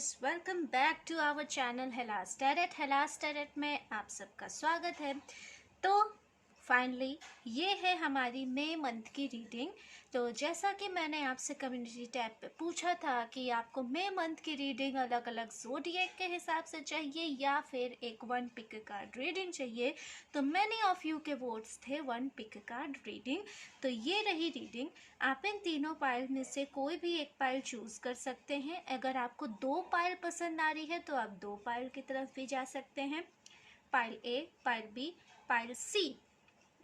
Guys, welcome back to our channel Helas Tarot में आप सबका स्वागत है। तो फाइनली ये है हमारी मई मंथ की रीडिंग। तो जैसा कि मैंने आपसे कम्युनिटी टैब पे पूछा था कि आपको मई मंथ की रीडिंग अलग अलग ज़ोडिएक के हिसाब से चाहिए या फिर एक वन पिक कार्ड रीडिंग चाहिए, तो मैनी ऑफ यू के वोट्स थे वन पिक कार्ड रीडिंग। तो ये रही रीडिंग। आप इन तीनों पाइल में से कोई भी एक पाइल चूज़ कर सकते हैं। अगर आपको दो पाइल पसंद आ रही है तो आप दो पाइल की तरफ भी जा सकते हैं, पाइल ए, पाइल बी, पाइल सी।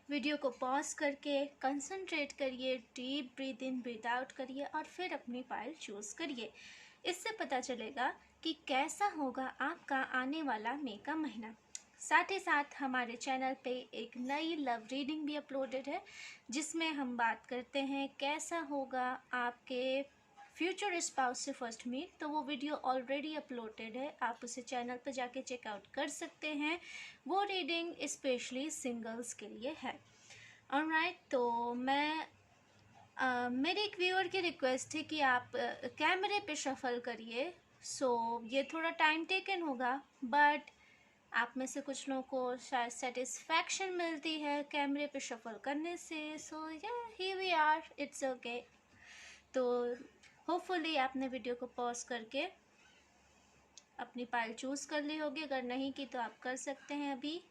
वीडियो को पॉज करके कंसंट्रेट करिए, डीप ब्रीथ इन ब्रीथ आउट करिए और फिर अपनी पाइल चूज़ करिए। इससे पता चलेगा कि कैसा होगा आपका आने वाला मई का महीना। साथ ही साथ हमारे चैनल पे एक नई लव रीडिंग भी अपलोडेड है, जिसमें हम बात करते हैं कैसा होगा आपके फ्यूचर स्पाउस से फर्स्ट मीट। तो वो वीडियो ऑलरेडी अपलोडेड है, आप उसे चैनल पर जाके चेकआउट कर सकते हैं। वो रीडिंग स्पेशली सिंगल्स के लिए है। ऑलराइट, तो मेरी एक व्यूअर की रिक्वेस्ट थी कि आप कैमरे पे शफल करिए। सो ये थोड़ा टाइम टेकन होगा, बट आप में से कुछ लोगों को शायद सेटिस्फैक्शन मिलती है कैमरे पे शफल करने से। सो या ही वी आर, इट्स ओके। तो होपफुली आपने वीडियो को पॉज करके अपनी पाइल चूज़ कर ली होगी। अगर नहीं की तो आप कर सकते हैं अभी।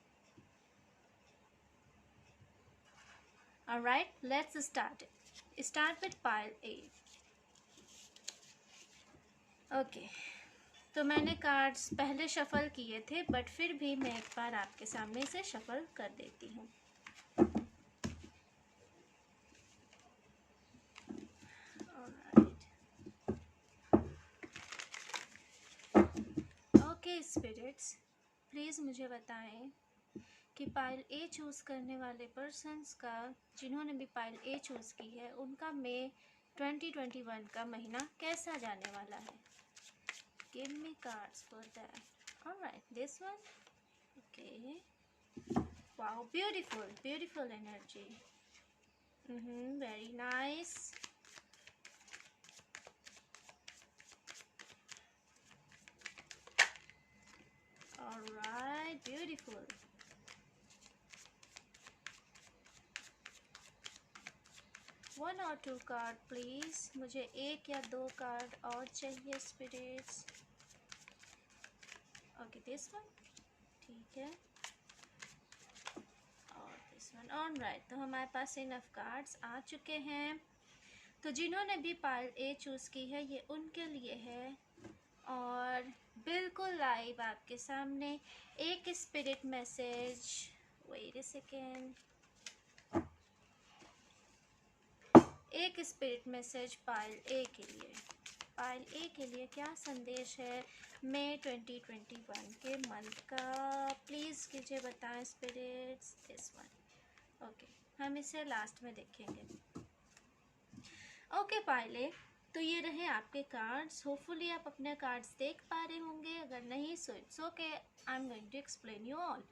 Alright, let's start with pile A. Okay, तो मैंने कार्ड्स पहले शफल किए थे, बट फिर भी मैं एक बार आपके सामने से शफल कर देती हूँ। ओके स्पिरिट्स, प्लीज़ मुझे बताएं कि पाइल ए चूज़ करने वाले पर्सन्स का, जिन्होंने भी पाइल ए चूज़ की है, उनका मई 2021 का महीना कैसा जाने वाला है। Give me cards for that. Alright, this one. Okay, wow, beautiful beautiful energy. Very nice. Alright, beautiful. One और टू कार्ड प्लीज, मुझे एक या दो कार्ड और चाहिए स्पिरिट्स। ओके, दिस वन, ठीक है, और दिस वन। ऑलराइट, तो हमारे पास इनफ कार्ड्स आ चुके हैं। तो जिन्होंने भी पाइल ए चूज़ की है, ये उनके लिए है। और बिल्कुल लाइव आपके सामने एक spirit message. Wait a second. एक स्पिरिट मैसेज पाइल ए के लिए। पाइल ए के लिए क्या संदेश है मई 2021 के मंथ का, प्लीज़ कीजिए, बताएं स्पिरिट्स। This one. ओके, हम इसे लास्ट में देखेंगे। ओके पाइल ए, तो ये रहे आपके कार्ड्स। होपफुली आप अपने कार्ड्स देख पा रहे होंगे। अगर नहीं so it's okay, I am going to explain you all.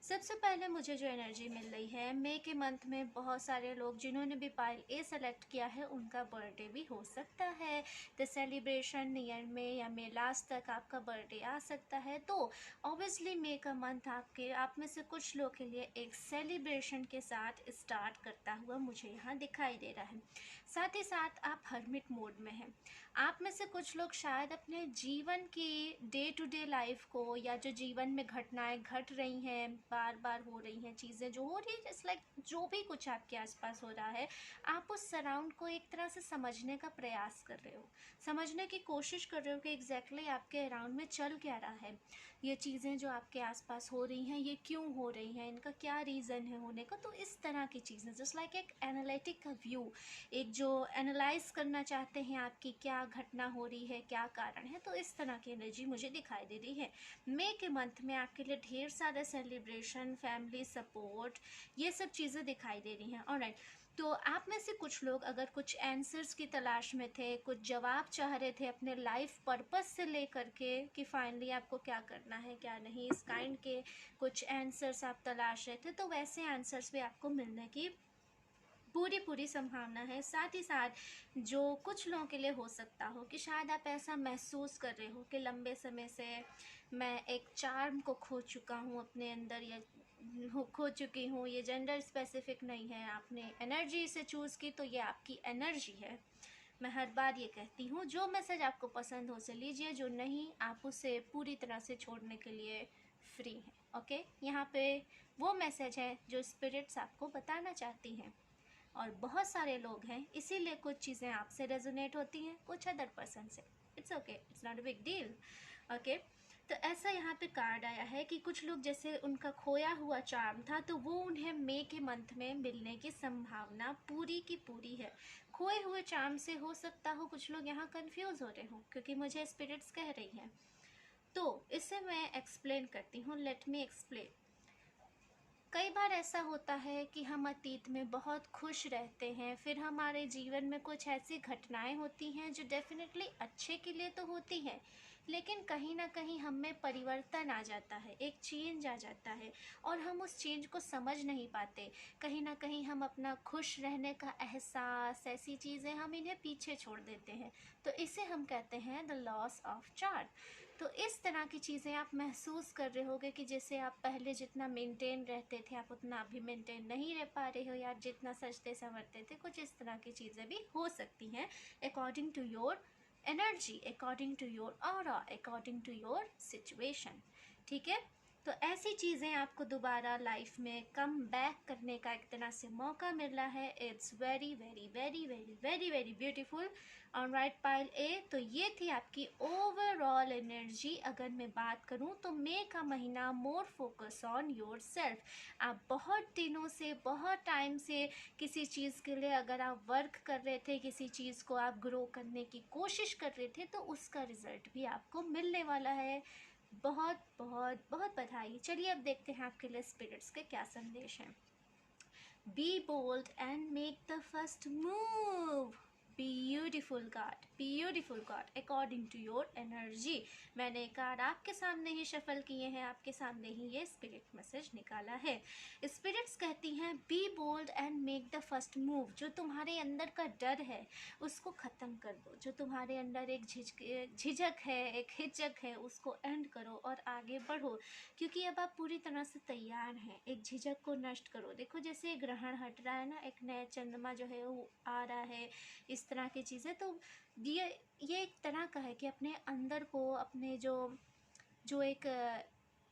सबसे पहले मुझे जो एनर्जी मिल रही है, मई के मंथ में बहुत सारे लोग जिन्होंने भी पाइल ए सेलेक्ट किया है, उनका बर्थडे भी हो सकता है। द सेलिब्रेशन ईयर में या मई लास्ट तक आपका बर्थडे आ सकता है। तो ऑब्वियसली मई का मंथ आप में से कुछ लोग के लिए एक सेलिब्रेशन के साथ स्टार्ट करता हुआ मुझे यहाँ दिखाई दे रहा है। साथ ही साथ आप हर्मिट मोड में हैं। आप में से कुछ लोग शायद अपने जीवन की डे टू डे लाइफ को, या जो जीवन में घटनाएं घट रही हैं, बार बार हो रही हैं चीज़ें जो हो रही है, जस्ट लाइक जो भी कुछ आपके आसपास हो रहा है, आप उस सराउंड को एक तरह से समझने का प्रयास कर रहे हो, समझने की कोशिश कर रहे हो कि एग्जैक्टली आपके अराउंड में चल क्या रहा है। ये चीज़ें जो आपके आसपास हो रही हैं, ये क्यों हो रही हैं, इनका क्या रीज़न है होने का। तो इस तरह की चीज़ें, जस्ट लाइक एक एनालिटिक का व्यू, एक जो एनालाइज करना चाहते हैं आपकी क्या घटना हो रही है, क्या कारण है। तो इस तरह की एनर्जी मुझे दिखाई दे रही है। मई के मंथ में आपके लिए ढेर सारे सेलिब्रेशन, फैमिली सपोर्ट, ये सब चीज़ें दिखाई दे रही हैं। ऑलराइट, तो आप में से कुछ लोग अगर कुछ आंसर्स की तलाश में थे, कुछ जवाब चाह रहे थे अपने लाइफ पर्पस से लेकर के कि फाइनली आपको क्या करना है क्या नहीं, इस काइंड के कुछ आंसर्स आप तलाश रहे थे, तो वैसे आंसर्स भी आपको मिलने की पूरी पूरी संभावना है। साथ ही साथ जो कुछ लोगों के लिए हो सकता हो कि शायद आप ऐसा महसूस कर रहे हो कि लंबे समय से मैं एक चार्म को खो चुका हूँ अपने अंदर, या खो चुकी हूँ। ये जेंडर स्पेसिफिक नहीं है, आपने एनर्जी से चूज़ की तो ये आपकी एनर्जी है। मैं हर बार ये कहती हूँ, जो मैसेज आपको पसंद हो उसे लीजिए, जो नहीं आप उसे पूरी तरह से छोड़ने के लिए फ्री हैं। ओके, यहाँ पे वो मैसेज है जो स्पिरिट्स आपको बताना चाहती हैं। और बहुत सारे लोग हैं, इसीलिए कुछ चीज़ें आपसे रेजोनेट होती हैं, कुछ अदर पर्सन से। It's okay, it's not a big deal. Okay, तो ऐसा यहाँ पे कार्ड आया है कि कुछ लोग जैसे उनका खोया हुआ चार्म था, तो वो उन्हें मई के मंथ में मिलने की संभावना पूरी की पूरी है। खोए हुए चार्म से हो सकता हो कुछ लोग यहाँ कंफ्यूज हो रहे हो, क्योंकि मुझे स्पिरिट्स कह रही हैं। तो इसे मैं एक्सप्लेन करती हूँ, लेट मी एक्सप्लेन। कई बार ऐसा होता है कि हम अतीत में बहुत खुश रहते हैं, फिर हमारे जीवन में कुछ ऐसी घटनाएं होती हैं जो डेफिनेटली अच्छे के लिए तो होती हैं, लेकिन कहीं ना कहीं हम में परिवर्तन आ जाता है, एक चेंज आ जाता है, और हम उस चेंज को समझ नहीं पाते। कहीं ना कहीं हम अपना खुश रहने का एहसास, ऐसी चीज़ें हम इन्हें पीछे छोड़ देते हैं। तो इसे हम कहते हैं द लॉस ऑफ चार्ट। तो इस तरह की चीज़ें आप महसूस कर रहे होगे कि जैसे आप पहले जितना मेंटेन रहते थे आप उतना अभी मेंटेन नहीं रह पा रहे हो, या जितना सजते संवरते थे, कुछ इस तरह की चीज़ें भी हो सकती हैं according to your energy, according to your aura, according to your situation. ठीक है, तो ऐसी चीज़ें आपको दोबारा लाइफ में कम बैक करने का एक तरह से मौका मिल रहा है। It's very very very very very very beautiful. Alright pile A, तो ये थी आपकी ओवरऑल एनर्जी। अगर मैं बात करूँ तो मई का महीना more focus on your self. आप बहुत दिनों से, बहुत टाइम से किसी चीज़ के लिए अगर आप वर्क कर रहे थे, किसी चीज़ को आप ग्रो करने की कोशिश कर रहे थे, तो उसका रिजल्ट भी आपको मिलने वाला है। बहुत बहुत बहुत बधाई। चलिए अब देखते हैं आपके लिए स्पिरिट्स के क्या संदेश हैं। Be bold and make the first move. Beautiful card, beautiful card, according to your energy. मैंने कार्ड आपके सामने ही शफल किए हैं, आपके सामने ही ये स्पिरिट मैसेज निकाला है। स्पिरिट्स कहती हैं be bold and make the first move. जो तुम्हारे अंदर का डर है उसको ख़त्म कर दो, जो तुम्हारे अंदर एक झिझक है, एक हिचक है, उसको एंड करो और आगे बढ़ो, क्योंकि अब आप पूरी तरह से तैयार हैं। एक झिझक को नष्ट करो। देखो जैसे ग्रहण हट रहा है ना, एक नया चंद्रमा जो है वो आ रहा है, इस तरह की चीज़ें। तो ये एक तरह का है कि अपने अंदर को, अपने जो जो एक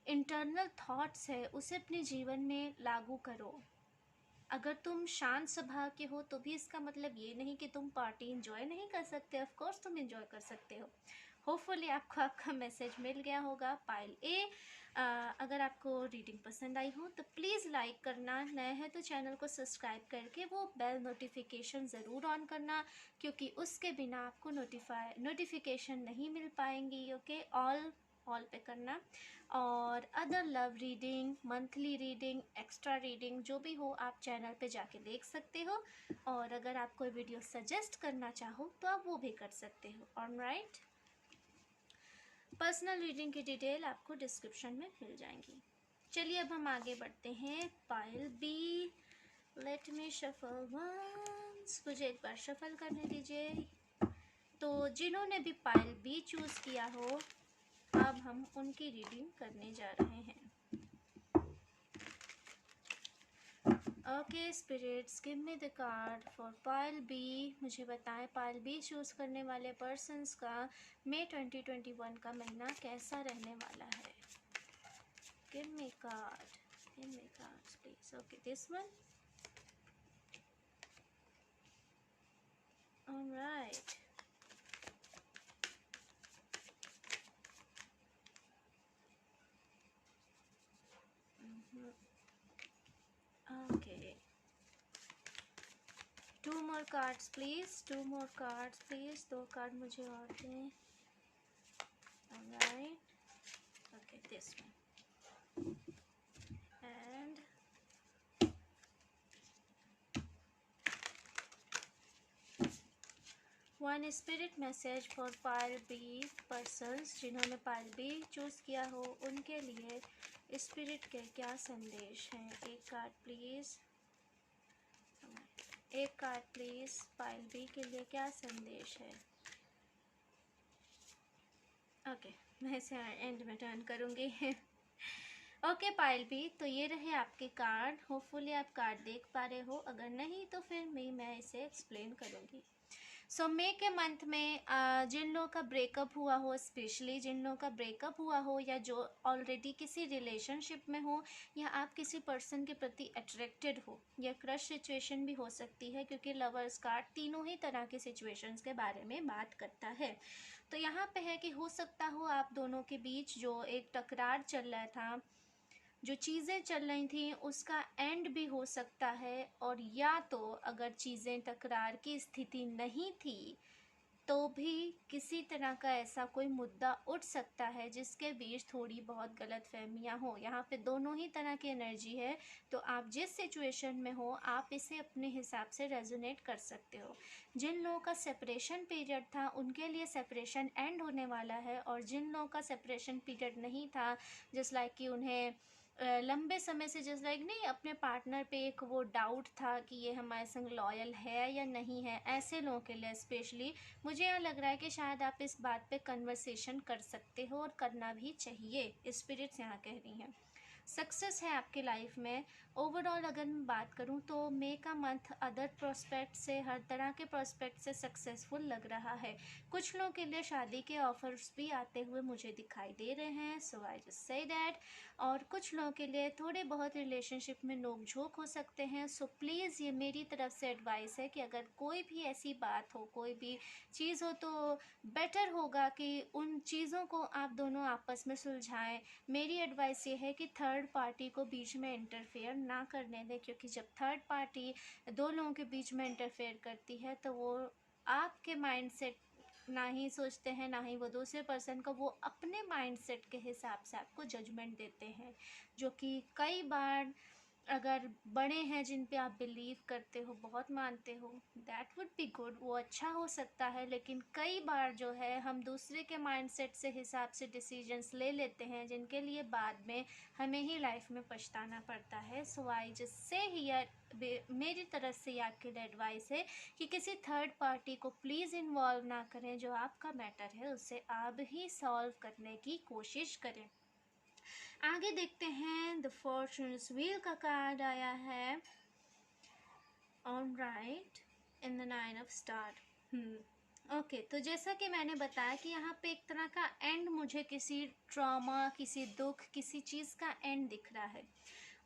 इंटरनल थॉट्स है उसे अपने जीवन में लागू करो। अगर तुम शांत स्वभाव के हो तो भी इसका मतलब ये नहीं कि तुम पार्टी एंजॉय नहीं कर सकते। ऑफ कोर्स तुम एंजॉय कर सकते हो। होपफुली आपको आपका मैसेज मिल गया होगा। पाइल ए, अगर आपको रीडिंग पसंद आई हो तो प्लीज़ लाइक करना, नए हैं तो चैनल को सब्सक्राइब करके वो बेल नोटिफिकेशन ज़रूर ऑन करना, क्योंकि उसके बिना आपको नोटिफिकेशन नहीं मिल पाएंगी। ओके, ऑल पे करना। और other love reading, monthly reading, extra reading जो भी हो आप चैनल पे जाके देख सकते हो। और अगर आप कोई वीडियो सजेस्ट करना चाहो तो आप वो भी कर सकते हो। ऑलराइट, पर्सनल रीडिंग की डिटेल आपको डिस्क्रिप्शन में मिल जाएंगी। चलिए अब हम आगे बढ़ते हैं। Pile B, let me shuffle once. मुझे एक बार शफल करने दीजिए। तो जिन्होंने भी पाइल बी चूज़ किया हो, अब हम उनकी रीडिंग करने जा रहे हैं। Okay spirits, give me the card for pile B. मुझे बताएं पाइल बी चूज़ करने वाले पर्सन्स का मई 2021 का महीना कैसा रहने वाला है। Give me card, give me cards please. Okay, this one. Alright, okay, 2 more cards please, 2 more cards please। 2 card मुझे और दें। alright, okay, this one and one spirit message for pile B persons। जिन्होंने pile B choose किया हो उनके लिए spirit के क्या संदेश हैं। एक कार्ड प्लीज़। एक कार्ड प्लीज पाइल बी के लिए क्या संदेश है। ओके, मैं इसे एंड में टर्न करूँगी। ओके पाइल बी, तो ये रहे आपके कार्ड। होपफुली आप कार्ड देख पा रहे हो, अगर नहीं तो फिर मैं इसे एक्सप्लेन करूँगी। सो मई के मंथ में जिन लोगों का ब्रेकअप हुआ हो, स्पेशली जिन लोगों का ब्रेकअप हुआ हो या जो ऑलरेडी किसी रिलेशनशिप में हो, या आप किसी पर्सन के प्रति अट्रैक्टेड हो, या क्रश सिचुएशन भी हो सकती है, क्योंकि लवर्स कार्ड तीनों ही तरह के सिचुएशंस के बारे में बात करता है। तो यहाँ पे है कि हो सकता हो आप दोनों के बीच जो एक टकरार चल रहा था, जो चीज़ें चल रही थी, उसका एंड भी हो सकता है। और या तो अगर चीज़ें टकरार की स्थिति नहीं थी तो भी किसी तरह का ऐसा कोई मुद्दा उठ सकता है जिसके बीच थोड़ी बहुत गलतफहमियां हो। यहाँ पे दोनों ही तरह की एनर्जी है, तो आप जिस सिचुएशन में हो आप इसे अपने हिसाब से रेजोनेट कर सकते हो। जिन लोगों का सेपरेशन पीरियड था उनके लिए सेपरेशन एंड होने वाला है, और जिन लोगों का सेपरेशन पीरियड नहीं था, जस्ट लाइक कि उन्हें लंबे समय से जस्ट लाइक नहीं, अपने पार्टनर पे एक वो डाउट था कि ये हमारे संग लॉयल है या नहीं है, ऐसे लोगों के लिए स्पेशली मुझे यहाँ लग रहा है कि शायद आप इस बात पे कन्वर्सेशन कर सकते हो, और करना भी चाहिए। स्पिरिट्स यहाँ कह रही हैं सक्सेस है आपकी लाइफ में। ओवरऑल अगर मैं बात करूँ तो मई का मंथ अदर प्रोस्पेक्ट से, हर तरह के प्रोस्पेक्ट से सक्सेसफुल लग रहा है। कुछ लोगों के लिए शादी के ऑफर्स भी आते हुए मुझे दिखाई दे रहे हैं, सो आई जस्ट से दैट। और कुछ लोगों के लिए थोड़े बहुत रिलेशनशिप में नोक झोंक हो सकते हैं। सो प्लीज़ ये मेरी तरफ से एडवाइस है कि अगर कोई भी ऐसी बात हो, कोई भी चीज़ हो, तो बेटर होगा कि उन चीज़ों को आप दोनों आपस में सुलझाएं। मेरी एडवाइस ये है कि थर्ड पार्टी को बीच में इंटरफेयर ना करने दें, क्योंकि जब थर्ड पार्टी दो लोगों के बीच में इंटरफेयर करती है तो वो आपके माइंडसेट ना ही सोचते हैं, ना ही वो दूसरे पर्सन को, वो अपने माइंडसेट के हिसाब से आपको जजमेंट देते हैं, जो कि कई बार अगर बड़े हैं जिन पे आप बिलीव करते हो, बहुत मानते हो, दैट वुड बी गुड, वो अच्छा हो सकता है। लेकिन कई बार जो है हम दूसरे के माइंडसेट से हिसाब से डिसीजंस ले लेते हैं जिनके लिए बाद में हमें ही लाइफ में पछताना पड़ता है। सो आई जस्ट से हियर, मेरी तरफ से ये आपके लिए एडवाइस है कि किसी थर्ड पार्टी को प्लीज़ इन्वॉल्व ना करें। जो आपका मैटर है उसे आप ही सॉल्व करने की कोशिश करें। आगे देखते हैं, द फॉर्चून्स व्हील का कार्ड आया है, alright, in the nine of star. Okay, तो जैसा कि मैंने बताया कि यहाँ पे एक तरह का एंड, मुझे किसी ट्रॉमा, किसी दुख, किसी चीज़ का एंड दिख रहा है।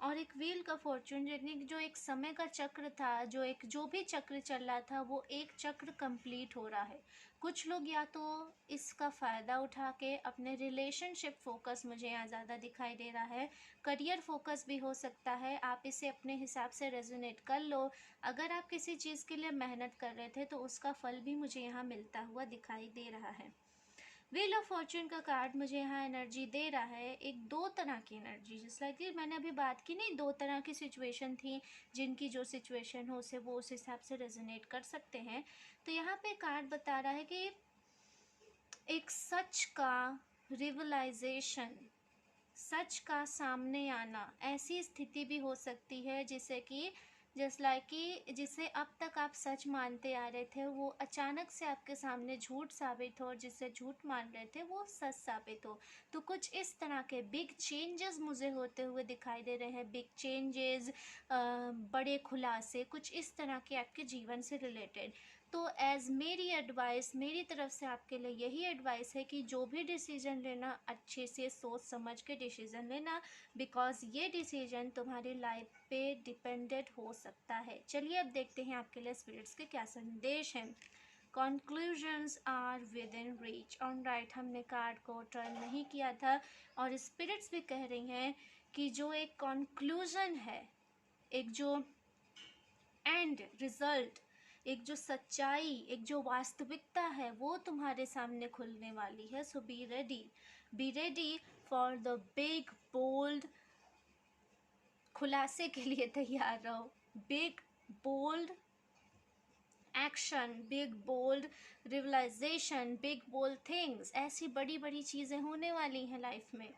और एक व्हील का फॉर्चून, जो एक समय का चक्र था, जो भी चक्र चल रहा था, वो एक चक्र कंप्लीट हो रहा है। कुछ लोग या तो इसका फ़ायदा उठा के अपने रिलेशनशिप फोकस, मुझे यहाँ ज़्यादा दिखाई दे रहा है, करियर फोकस भी हो सकता है, आप इसे अपने हिसाब से रेजोनेट कर लो। अगर आप किसी चीज़ के लिए मेहनत कर रहे थे तो उसका फल भी मुझे यहाँ मिलता हुआ दिखाई दे रहा है। व्हील ऑफ फॉर्चून का कार्ड मुझे यहाँ एनर्जी दे रहा है, एक दो तरह की एनर्जी, जिस लाइक मैंने अभी बात की नहीं, दो तरह की सिचुएशन थी, जिनकी जो सिचुएशन हो उसे वो उस हिसाब से रेजोनेट कर सकते हैं। तो यहाँ पे कार्ड बता रहा है कि एक सच का रियलाइजेशन, सच का सामने आना, ऐसी स्थिति भी हो सकती है जिसे कि जस्ट लाइक कि जिसे अब तक आप सच मानते आ रहे थे वो अचानक से आपके सामने झूठ साबित हो, और जिसे झूठ मान रहे थे वो सच साबित हो। तो कुछ इस तरह के बिग चेंजेस मुझे होते हुए दिखाई दे रहे हैं, बिग चेंजेस, बड़े खुलासे, कुछ इस तरह के आपके जीवन से रिलेटेड। तो एज मेरी एडवाइस, मेरी तरफ से आपके लिए यही एडवाइस है कि जो भी डिसीजन लेना अच्छे से सोच समझ के डिसीजन लेना, बिकॉज ये डिसीजन तुम्हारी लाइफ पे डिपेंडेंट हो सकता है। चलिए अब देखते हैं आपके लिए स्पिरिट्स के क्या संदेश हैं। Conclusions are within reach। Alright, हमने कार्ड को टर्न नहीं किया था, और स्पिरिट्स भी कह रही हैं कि जो एक कंक्लूजन है, एक जो एंड रिजल्ट, एक जो सच्चाई, एक जो वास्तविकता है, वो तुम्हारे सामने खुलने वाली है। So be ready for the big bold, खुलासे के लिए तैयार रहो। Big bold action, big bold realisation, big bold things, ऐसी बड़ी बड़ी चीज़ें होने वाली हैं लाइफ में।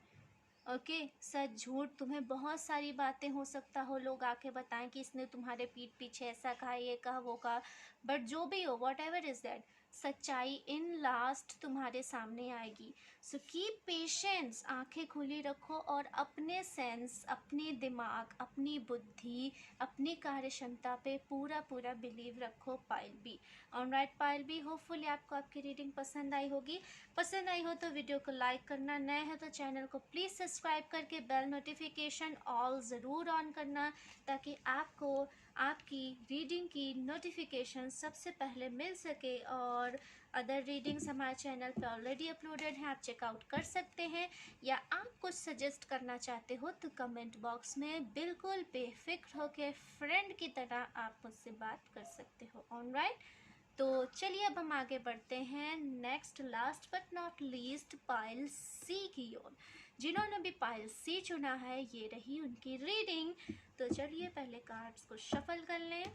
ओके, सच झूठ तुम्हें बहुत सारी बातें हो सकता हो लोग आके बताएं कि इसने तुम्हारे पीठ पीछे ऐसा कहा, ये कहा, वो कहा, बट जो भी हो, वॉट एवर इज दैट, सच्चाई इन लास्ट तुम्हारे सामने आएगी। सो कीप पेशेंस, आंखें खुली रखो और अपने सेंस, अपने दिमाग, अपनी बुद्धि, अपनी कार्य क्षमता पे पूरा पूरा बिलीव रखो पायल बी। ऑलराइट पायल बी, होपफुली आपको आपकी रीडिंग पसंद आई होगी। पसंद आई हो तो वीडियो को लाइक करना, नए हो तो चैनल को प्लीज़ सब्सक्राइब करके बेल नोटिफिकेशन ऑल ज़रूर ऑन करना, ताकि आपको आपकी रीडिंग की नोटिफिकेशन सबसे पहले मिल सके। और अदर रीडिंग्स हमारे चैनल पे ऑलरेडी अपलोडेड हैं, आप चेकआउट कर सकते हैं। या आप कुछ सजेस्ट करना चाहते हो तो कमेंट बॉक्स में बिल्कुल बेफिक्र होकर फ्रेंड की तरह आप मुझसे बात कर सकते हो। ऑलराइट, तो चलिए अब हम आगे बढ़ते हैं next, last but not least, pile C की ओर। जिन्होंने भी पाइल सी चुना है, ये रही उनकी रीडिंग। तो चलिए पहले कार्ड्स को शफल कर लें।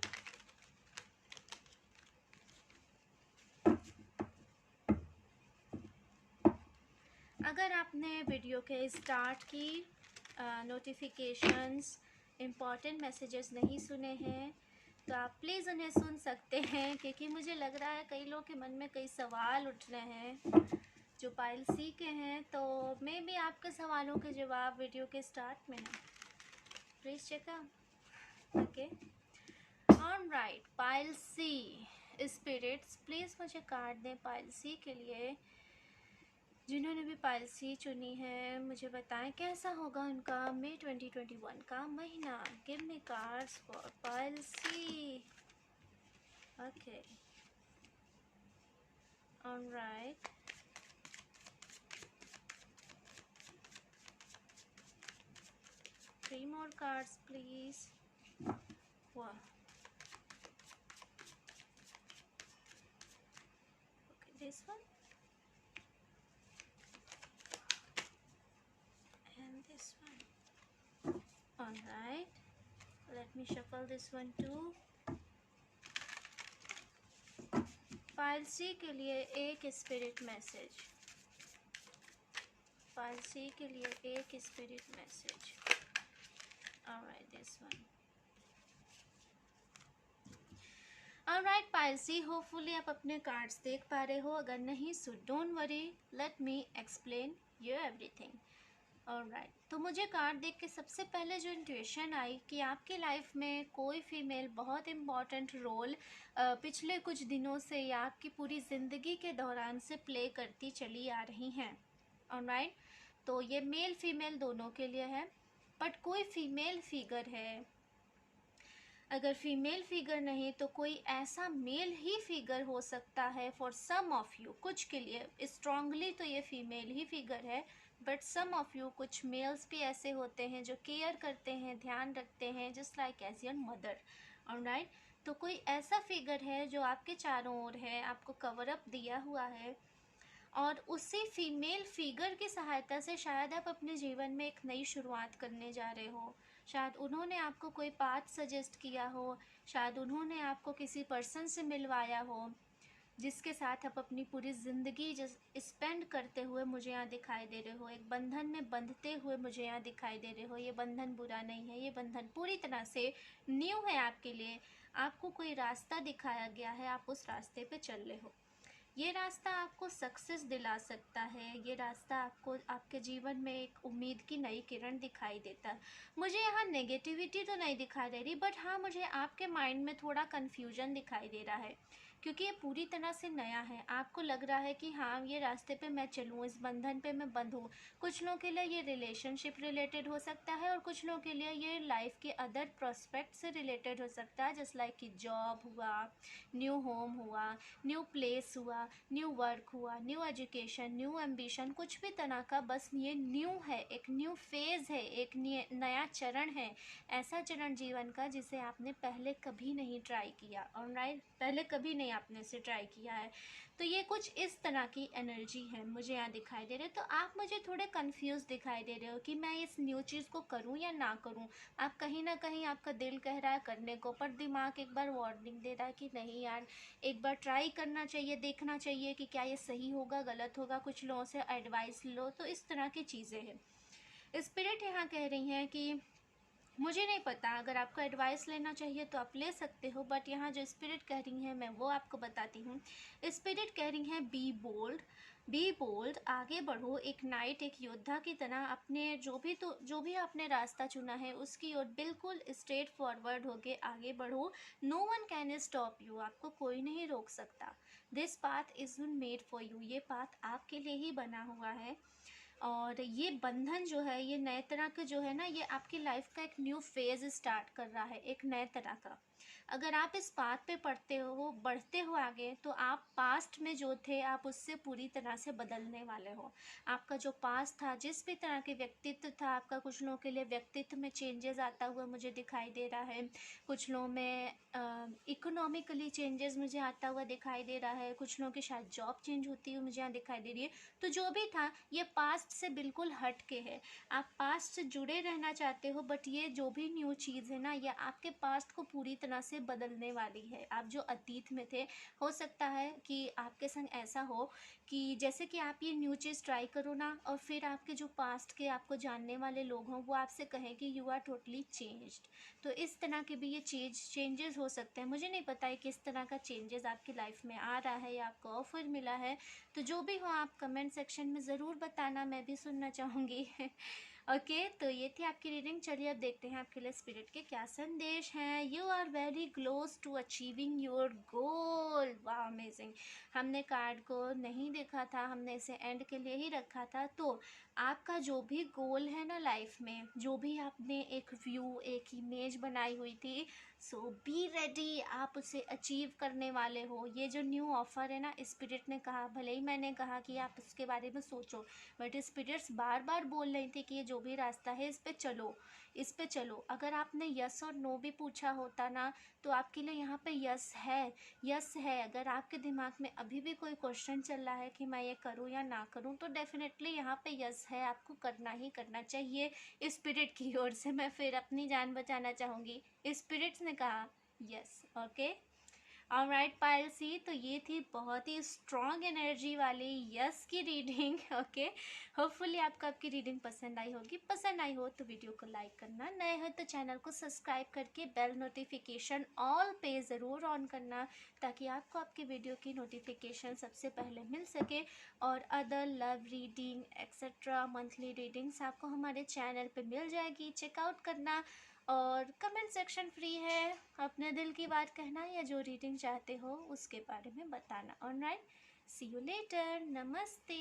अगर आपने वीडियो के स्टार्ट की नोटिफिकेशंस, इम्पॉर्टेंट मैसेजेस नहीं सुने हैं तो आप प्लीज़ उन्हें सुन सकते हैं, क्योंकि मुझे लग रहा है कई लोगों के मन में कई सवाल उठ रहे हैं जो पाइल सी के हैं। तो मे भी आपके सवालों के जवाब वीडियो के स्टार्ट में हैं। Please checkout. Okay, alright, pile C spirits please मुझे कार्ड दें पाइल सी के लिए। जिन्होंने भी पाइल सी चुनी है मुझे बताएं कैसा होगा उनका मई 2021 का महीना। Give me cards for pile C. Okay, alright, three more cards please. Wow. Okay, this one and this one. All right, let me shuffle this one too. Pile C के लिए एक स्पिरिट मैसेज, पाइल सी के लिए एक spirit message. Alright, this one. Alright pile C, hopefully आप अपने cards देख पा रहे हो, अगर नहीं so don't worry, let me explain you everything. Alright, तो मुझे कार्ड देख के सबसे पहले जो इंट्यूशन आई कि आपकी लाइफ में कोई फीमेल बहुत इम्पॉर्टेंट रोल पिछले कुछ दिनों से या आपकी पूरी ज़िंदगी के दौरान से प्ले करती चली आ रही हैं। ऑलराइट, तो ये मेल फीमेल दोनों के लिए है, बट कोई फीमेल फिगर है। अगर फीमेल फिगर नहीं तो कोई ऐसा मेल ही फिगर हो सकता है फॉर सम ऑफ यू, कुछ के लिए स्ट्रांगली तो ये फीमेल ही फिगर है, बट सम ऑफ यू, कुछ मेल्स भी ऐसे होते हैं जो केयर करते हैं, ध्यान रखते हैं, just like as your mother. Alright, तो कोई ऐसा फिगर है जो आपके चारों ओर है, आपको कवर अप दिया हुआ है, और उसी फीमेल फिगर की सहायता से शायद आप अपने जीवन में एक नई शुरुआत करने जा रहे हो। शायद उन्होंने आपको कोई पाथ सजेस्ट किया हो, शायद उन्होंने आपको किसी पर्सन से मिलवाया हो जिसके साथ आप अपनी पूरी ज़िंदगी स्पेंड करते हुए मुझे यहाँ दिखाई दे रहे हो, एक बंधन में बंधते हुए मुझे यहाँ दिखाई दे रहे हो। ये बंधन बुरा नहीं है, ये बंधन पूरी तरह से न्यू है आपके लिए। आपको कोई रास्ता दिखाया गया है, आप उस रास्ते पे चल रहे हो। ये रास्ता आपको सक्सेस दिला सकता है, ये रास्ता आपको आपके जीवन में एक उम्मीद की नई किरण दिखाई देता है। मुझे यहाँ नेगेटिविटी तो नहीं दिखाई दे रही, बट हाँ मुझे आपके माइंड में थोड़ा कन्फ्यूजन दिखाई दे रहा है, क्योंकि ये पूरी तरह से नया है। आपको लग रहा है कि हाँ ये रास्ते पे मैं चलूँ, इस बंधन पे मैं बंधूँ। कुछ लोगों के लिए ये रिलेशनशिप रिलेटेड हो सकता है और कुछ लोगों के लिए ये लाइफ के अदर प्रोस्पेक्ट से रिलेटेड हो सकता है, जस्ट लाइक कि जॉब हुआ, न्यू होम हुआ, न्यू प्लेस हुआ, न्यू वर्क हुआ, न्यू एजुकेशन, न्यू एम्बिशन, कुछ भी तरह का, बस ये न्यू है, एक न्यू फेज़ है, एक नया चरण है, ऐसा चरण जीवन का जिसे आपने पहले कभी नहीं ट्राई किया। ऑलराइट, पहले कभी नहीं आपने इसे ट्राई किया है। तो ये कुछ इस तरह की एनर्जी है मुझे यहाँ दिखाई दे रहे। तो आप मुझे थोड़े कंफ्यूज दिखाई दे रहे हो कि मैं इस न्यू चीज़ को करूँ या ना करूँ। आप कहीं ना कहीं आपका दिल कह रहा है करने को, पर दिमाग एक बार वार्निंग दे रहा है कि नहीं यार, एक बार ट्राई करना चाहिए, देखना चाहिए कि क्या ये सही होगा गलत होगा, कुछ लोगों से एडवाइस लो। तो इस तरह की चीज़ें हैं। स्पिरिट यहाँ कह रही हैं कि मुझे नहीं पता, अगर आपको एडवाइस लेना चाहिए तो आप ले सकते हो, बट यहाँ जो स्पिरिट कह रही हैं मैं वो आपको बताती हूँ। स्पिरिट कह रही हैं बी बोल्ड, बी बोल्ड, आगे बढ़ो, एक नाइट, एक योद्धा की तरह अपने जो भी आपने रास्ता चुना है उसकी ओर बिल्कुल स्ट्रेट फॉरवर्ड होके आगे बढ़ो। No one can stop you, आपको कोई नहीं रोक सकता। This path is made for you, ये पाथ आपके लिए ही बना हुआ है। और ये बंधन जो है, ये नए तरह का जो है ना, ये आपकी लाइफ का एक न्यू फेज स्टार्ट कर रहा है, एक नए तरह का। अगर आप इस पाथ पे पढ़ते हो, बढ़ते हो आगे, तो आप पास्ट में जो थे आप उससे पूरी तरह से बदलने वाले हो। आपका जो पास्ट था, जिस भी तरह के व्यक्तित्व था आपका, कुछ लोगों के लिए व्यक्तित्व में चेंजेस आता हुआ मुझे दिखाई दे रहा है, कुछ लोगों में इकोनॉमिकली चेंजेस मुझे आता हुआ दिखाई दे रहा है, कुछ लोगों की शायद जॉब चेंज होती हुई मुझे यहाँ दिखाई दे रही है। तो जो भी था ये पास्ट से बिल्कुल हट के है। आप पास्ट से जुड़े रहना चाहते हो, बट ये जो भी न्यू चीज़ है ना, ये आपके पास्ट को पूरी तरह से बदलने वाली है। आप जो अतीत में थे, हो सकता है कि आपके संग ऐसा हो कि जैसे कि आप ये न्यू चीज़ ट्राई करो ना, और फिर आपके जो पास्ट के आपको जानने वाले लोग हों वो आपसे कहें कि यू आर टोटली चेंज्ड। तो इस तरह के भी ये चेंजेस हो सकते हैं। मुझे नहीं पता है किस तरह का चेंजेस आपकी लाइफ में आ रहा है या आपको ऑफर मिला है, तो जो भी हो आप कमेंट सेक्शन में ज़रूर बताना, मैं भी सुनना चाहूँगी। ओके, तो ये थी आपकी रीडिंग। चलिए अब देखते हैं आपके लिए स्पिरिट के क्या संदेश हैं। You are very close to achieving your goal. वाह, अमेजिंग। हमने कार्ड को नहीं देखा था, हमने इसे एंड के लिए ही रखा था। तो आपका जो भी गोल है ना लाइफ में, जो भी आपने एक व्यू, एक इमेज बनाई हुई थी, सो बी रेडी, आप उसे अचीव करने वाले हो। ये जो न्यू ऑफर है ना, स्पिरिट ने कहा, भले ही मैंने कहा कि आप उसके बारे में सोचो, बट स्पिरिट्स बार बार बोल रही थी कि ये जो भी रास्ता है इस पे चलो, इस पे चलो। अगर आपने यस और नो भी पूछा होता ना, तो आपके लिए यहाँ पे यस है, यस है। अगर आपके दिमाग में अभी भी कोई क्वेश्चन चल रहा है कि मैं ये करूँ या ना करूँ, तो डेफिनेटली यहाँ पे यस है, आपको करना ही करना चाहिए। स्पिरिट की ओर से मैं फिर अपनी जान बचाना चाहूँगी, स्पिरिट्स ने कहा यस। ओके, ऑलराइट पायल सी, तो ये थी बहुत ही स्ट्रॉन्ग एनर्जी वाली यस की रीडिंग। ओके, होपफुली आपको आपकी रीडिंग पसंद आई होगी। पसंद आई हो तो वीडियो को लाइक करना, नए हो तो चैनल को सब्सक्राइब करके बेल नोटिफिकेशन ऑल पे ज़रूर ऑन करना, ताकि आपको आपके वीडियो की नोटिफिकेशन सबसे पहले मिल सके। और other love reading etcetera monthly readings आपको हमारे चैनल पे मिल जाएगी, चेकआउट करना। और कमेंट सेक्शन फ्री है, अपने दिल की बात कहना या जो रीडिंग चाहते हो उसके बारे में बताना। ऑलराइट, सी यू लेटर, नमस्ते।